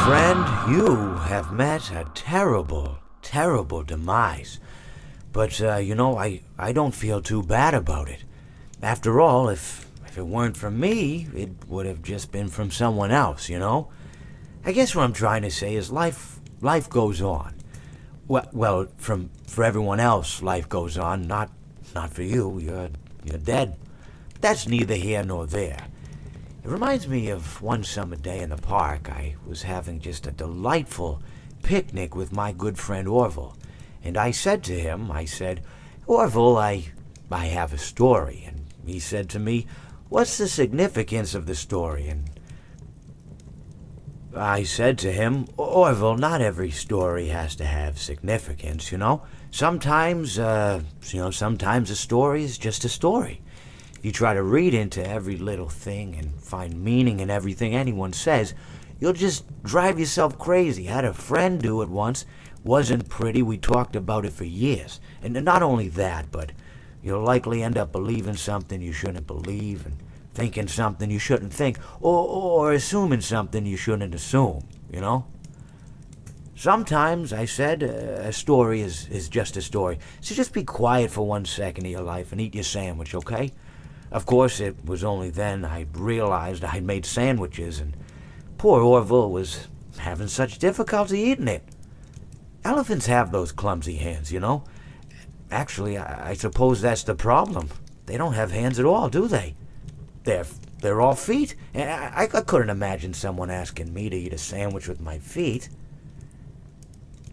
friend, you have met a terrible, terrible demise. But, I don't feel too bad about it. After all, if it weren't from me, it would have just been from someone else, you know? I guess what I'm trying to say is life goes on. Well, for everyone else, life goes on, not for you. You're dead. But that's neither here nor there. It reminds me of one summer day in the park. I was having just a delightful picnic with my good friend Orville. And I said to him, Orville, I have a story. And he said to me, what's the significance of the story? And I said to him, Orville, not every story has to have significance, you know? Sometimes a story is just a story. If you try to read into every little thing and find meaning in everything anyone says, you'll just drive yourself crazy. I had a friend do it once. Wasn't pretty. We talked about it for years. And not only that, but you'll likely end up believing something you shouldn't believe and thinking something you shouldn't think, or assuming something you shouldn't assume, you know? Sometimes, I said, a story is just a story. So just be quiet for 1 second of your life and eat your sandwich, okay? Of course, it was only then I realized I'd made sandwiches, and poor Orville was having such difficulty eating it. Elephants have those clumsy hands, you know? Actually, I suppose that's the problem. They don't have hands at all, do they? They're all feet. And I couldn't imagine someone asking me to eat a sandwich with my feet.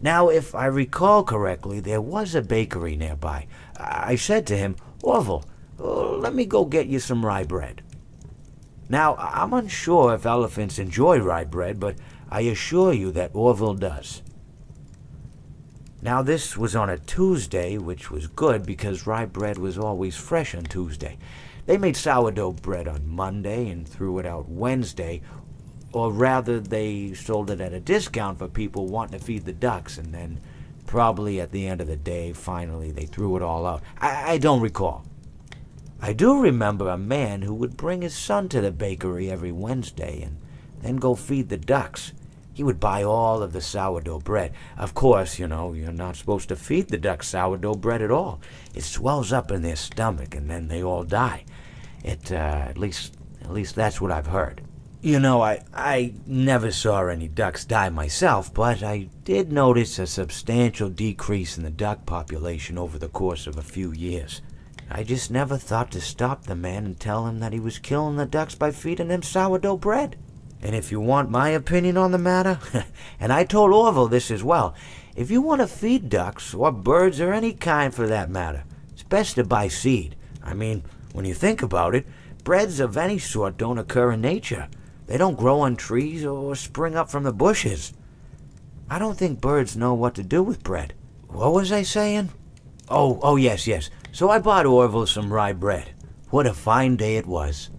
Now, if I recall correctly, there was a bakery nearby. I said to him, Orville, let me go get you some rye bread. Now, I'm unsure if elephants enjoy rye bread, but I assure you that Orville does. Now, this was on a Tuesday, which was good because rye bread was always fresh on Tuesday. They made sourdough bread on Monday and threw it out Wednesday, or rather they sold it at a discount for people wanting to feed the ducks, and then probably at the end of the day, finally, they threw it all out. I don't recall. I do remember a man who would bring his son to the bakery every Wednesday and then go feed the ducks. He would buy all of the sourdough bread. Of course, you're not supposed to feed the ducks sourdough bread at all. It swells up in their stomach and then they all die. At least that's what I've heard. I never saw any ducks die myself, but I did notice a substantial decrease in the duck population over the course of a few years. I just never thought to stop the man and tell him that he was killing the ducks by feeding them sourdough bread. And if you want my opinion on the matter, and I told Orville this as well, if you want to feed ducks, or birds, or any kind for that matter, it's best to buy seed. I mean, when you think about it, breads of any sort don't occur in nature. They don't grow on trees or spring up from the bushes. I don't think birds know what to do with bread. What was I saying? Oh, yes. So I bought Orville some rye bread. What a fine day it was.